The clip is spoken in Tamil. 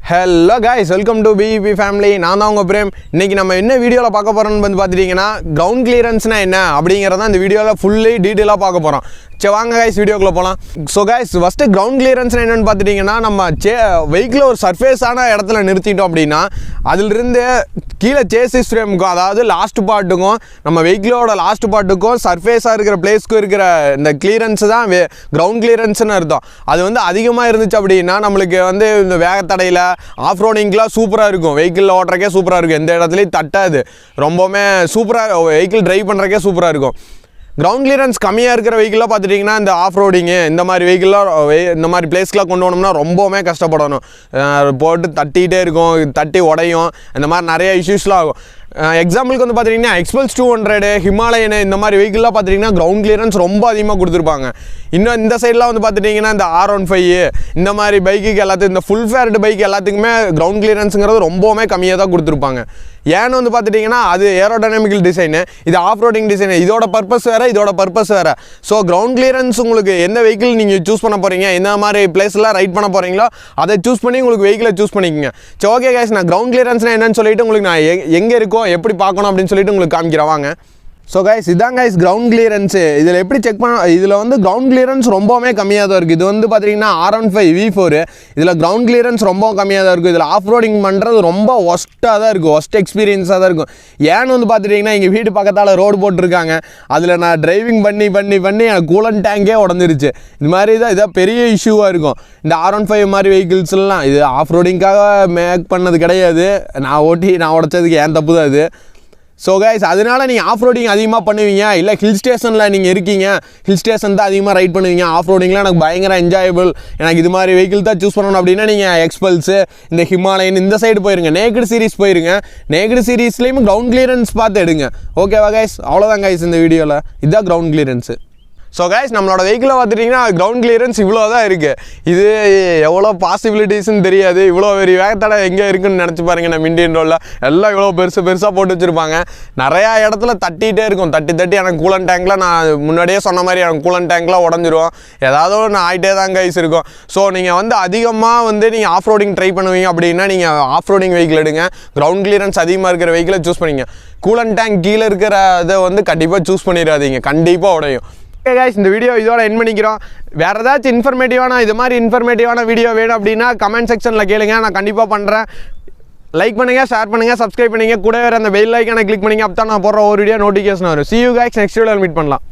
Hello guys, welcome to BEP family. நான் தான் உங்க பிரேம். இன்னைக்கு நம்ம என்ன வீடியோல பார்க்க போறோம்னு வந்து பாத்துட்டீங்கன்னா கிரவுண்ட் கிளியரன்ஸ்னா என்ன அப்படிங்கறத இந்த வீடியோல ஃபுல்லி டீடைலா பார்க்க போறோம். சரி வாங்க guys வீடியோக்குள்ள போலாம். So guys, first கிரவுண்ட் கிளியரன்ஸ்னா என்னன்னு பாத்துட்டீங்கன்னா நம்ம வெஹிக்கிள் ஒரு சர்ஃபேஸான இடத்துல நிறுத்திட்டோம் அப்படினா அதில இருந்து கீழ சேசிஸ் ஃப்ரேமுக்கு அதாவது லாஸ்ட் பார்ட்டுக்கும் நம்ம வெஹிக்கிளோட லாஸ்ட் பார்ட்டுக்கும் சர்ஃபேஸா இருக்கிற பிளேஸ்க்கு இருக்கிற இந்த கிளியரன்ஸ் தான் கிரவுண்ட் கிளியரன்ஸ்னு அர்த்தம். அது வந்து அதிகமா இருந்துச்சு அப்படினா நமக்கு வந்து இந்த வேகத்தடையில ஆஃப் ரோடிங்லாம் சூப்பராக இருக்கும். வெஹிக்கிள் ஓட்டுறக்கே சூப்பராக இருக்கும். எந்த இடத்துலையும் தட்டாது. ரொம்பவுமே சூப்பராக வெஹிக்கிள் ட்ரைவ் பண்ணுறக்கே சூப்பராக இருக்கும். கிரவுண்ட் கிளியரன்ஸ் கம்மியாக இருக்கிற வெஹிக்கிளாக பார்த்துட்டிங்கன்னா இந்த ஆஃப் ரோடிங்கு இந்த மாதிரி வெஹிக்கிளாக இந்த மாதிரி பிளேஸ்க்கெலாம் கொண்டு போனோம்னா ரொம்பவுமே கஷ்டப்படணும். போட்டு தட்டிகிட்டே இருக்கும், தட்டி உடையும், இந்த மாதிரி நிறைய இஷ்யூஸ்லாம் ஆகும். எக்ஸாம்பிளுக்கு வந்து பார்த்தீங்கன்னா எக்ஸ்பல்ஸ் 200 ஹிமாலயன் இந்த மாதிரி வெஹிக்கிளாக பார்த்துட்டிங்கன்னா கிரவுண்ட் கிளியரன்ஸ் ரொம்ப அதிகமாக கொடுத்துருப்பாங்க. இன்னும் இந்த சைட்லாம் வந்து பார்த்துட்டிங்கன்னா இந்த R15 இந்த மாதிரி பைக்குக்கு எல்லாத்துக்கும் இந்த ஃபுல் ஃபேர்டு பைக் எல்லாத்துக்குமே கிரவுண்ட் கிளியரன்ஸுங்கிறது ரொம்பவுமே கம்மியாக தான் கொடுத்துருப்பாங்க. ஏன்னு வந்து பார்த்துட்டிங்கன்னா அது ஏரோடைனமிக்கல் டிசைனு, இது ஆஃப் ரோடிங் டிசைனு, இதோட பர்பஸ் வேறு, இதோட பர்பஸ் வேறு. ஸோ கிரவுண்ட் கிளியரன்ஸ் உங்களுக்கு எந்த வெஹிக்கிள் நீங்கள் சூஸ் பண்ண போகிறீங்க, எந்த மாதிரி பிளேஸ்லாம் ரைட் பண்ண போகிறீங்களோ அதை சூஸ் பண்ணி உங்களுக்கு வெஹிக்கிளை சூஸ் பண்ணிக்கோங்க. சரி ஓகே கைஸ், நான் கிரவுண்ட் கிளியரன்ஸ்னால் என்னன்னு சொல்லிட்டு உங்களுக்கு நான் எங்கே இருக்கோ எப்படி பார்க்கணும் அப்படின்னு சொல்லிட்டு உங்களுக்கு காமிக்கிறேன் வாங்க. ஸோ கைஸ் இதான் கைஸ் கிரவுண்ட் கிளியரன்ஸு. இதில் எப்படி செக் பண்ண, இதில் வந்து கிரவுண்ட் கிளியரன்ஸ் ரொம்பவுமே கம்மியாக தான் இருக்குது. இது வந்து பார்த்தீங்கன்னா R15 V4 இதில் கிரவுண்ட் கிளியரன்ஸ் ரொம்ப கம்மியாக தான் இருக்கும். இதில் ஆஃப் ரோடிங் பண்ணுறது ரொம்ப ஒஸ்ட்டாக தான் இருக்கும், ஒஸ்ட் எக்ஸ்பீரியன்ஸாக தான் இருக்கும். ஏன்னு வந்து பார்த்துட்டிங்கன்னா எங்கள் வீட்டு பக்கத்தால் ரோடு போட்டிருக்காங்க. அதில் நான் டிரைவிங் பண்ணி எனக்கு கூலன் டேங்கே உடஞ்சிருச்சு. இது மாதிரி தான் இதான் பெரிய இஷ்யூவாக இருக்கும். இந்த R15 மாதிரி வெஹிக்கிள்ஸ்லாம் இது ஆஃப் ரோடிங்காக மேக் பண்ணது கிடையாது. நான் உடச்சதுக்கு ஏன் தப்பு தான் இது. ஸோ கைஸ் அதனால் நீங்கள் ஆஃப் ரோடிங் அதிகமாக பண்ணுவீங்க, இல்லை ஹில் ஸ்டேஷனில் நீங்கள் இருக்கீங்க, ஹில் ஸ்டேஷன் தான் அதிகமாக ரைட் பண்ணுவீங்க, ஆஃப் ரோடிங்கில் எனக்கு பயங்கர என்ஜாயபிள், எனக்கு இது மாதிரி வெஹிக்கிள் தான் சூஸ் பண்ணணும் அப்படின்னா நீங்கள் எக்ஸ்பல்ஸு இந்த ஹிமாலயன் இந்த சைடு போயிருங்க, நேக்கட் சீரிஸ் போயிருங்க. நேக்கட் சீரிஸ்லேயும் கிரவுண்ட் கிளியரன்ஸ் பார்த்து எடுங்க. ஓகேவா கைஸ்? அவ்வளோதான் கைஸ் இந்த வீடியோவில். இதுதான் கிரவுண்ட் கிளியரன்ஸு. ஸோ கைஸ் நம்மளோட வெஹிக்கிளை பார்த்துட்டிங்கன்னா கிரவுண்ட் கிளியரன்ஸ் இவ்வளோ தான் இருக்குது. இது எவ்வளோ பாசிபிலிட்டிஸ்ன்னு தெரியாது. இவ்வளோ பெரிய வேகத்தடை எங்கே இருக்குன்னு நினச்சி பாருங்கள். நம்ம இந்தியன் ரோடில் எல்லாம் இவ்வளோ பெருசாக போட்டு வச்சுருப்பாங்க. நிறையா இடத்துல தட்டிகிட்டே இருக்கும். தட்டி எனக்கு கூலன் டேங்கில் நான் முன்னாடியே சொன்ன மாதிரி எனக்கு கூலன் டேங்க்லாம் உடஞ்சிரும். ஏதாவது ஒன்று ஆகிட்டே தான் கைஸ் இருக்கும். ஸோ நீங்கள் வந்து அதிகமாக வந்து நீங்கள் ஆஃப் ரோடிங் ட்ரை பண்ணுவீங்க அப்படின்னா நீங்கள் ஆஃப் ரோடிங் வெஹிக்கிள் எடுங்க. கிரவுண்ட் கிளியரன்ஸ் அதிகமாக இருக்கிற வெஹிக்கிளை சூஸ் பண்ணிங்க. கூலன் டேங்க் கீழே இருக்கிற இதை வந்து கண்டிப்பாக சூஸ் பண்ணிடாதீங்க, கண்டிப்பாக உடையும். ஓகே கைஸ் இந்த வீடியோ இதோட எண்ட் பண்ணிக்கிறோம். வேறு ஏதாச்சும் இது மாதிரி இன்ஃபர்மேட்டிவான வீடியோ வேணும் அப்படின்னா கமெண்ட் செக்ஷனில் கேளுங்க, நான் கண்டிப்பாக பண்ணுறேன். லைக் பண்ணுங்கள், ஷேர் பண்ணுங்கள், சப்ஸ்கிரைப் பண்ணுங்கள், கூட வேறு அந்த பெல் ஐக்கானை கிளிக் பண்ணிங்க. அப்போ தான் நான் போடுற ஒரு வீடியோ நோட்டிஃபிகேஷன் வரும். See you guys, next வீடியோவில் மீட் பண்ணலாம்.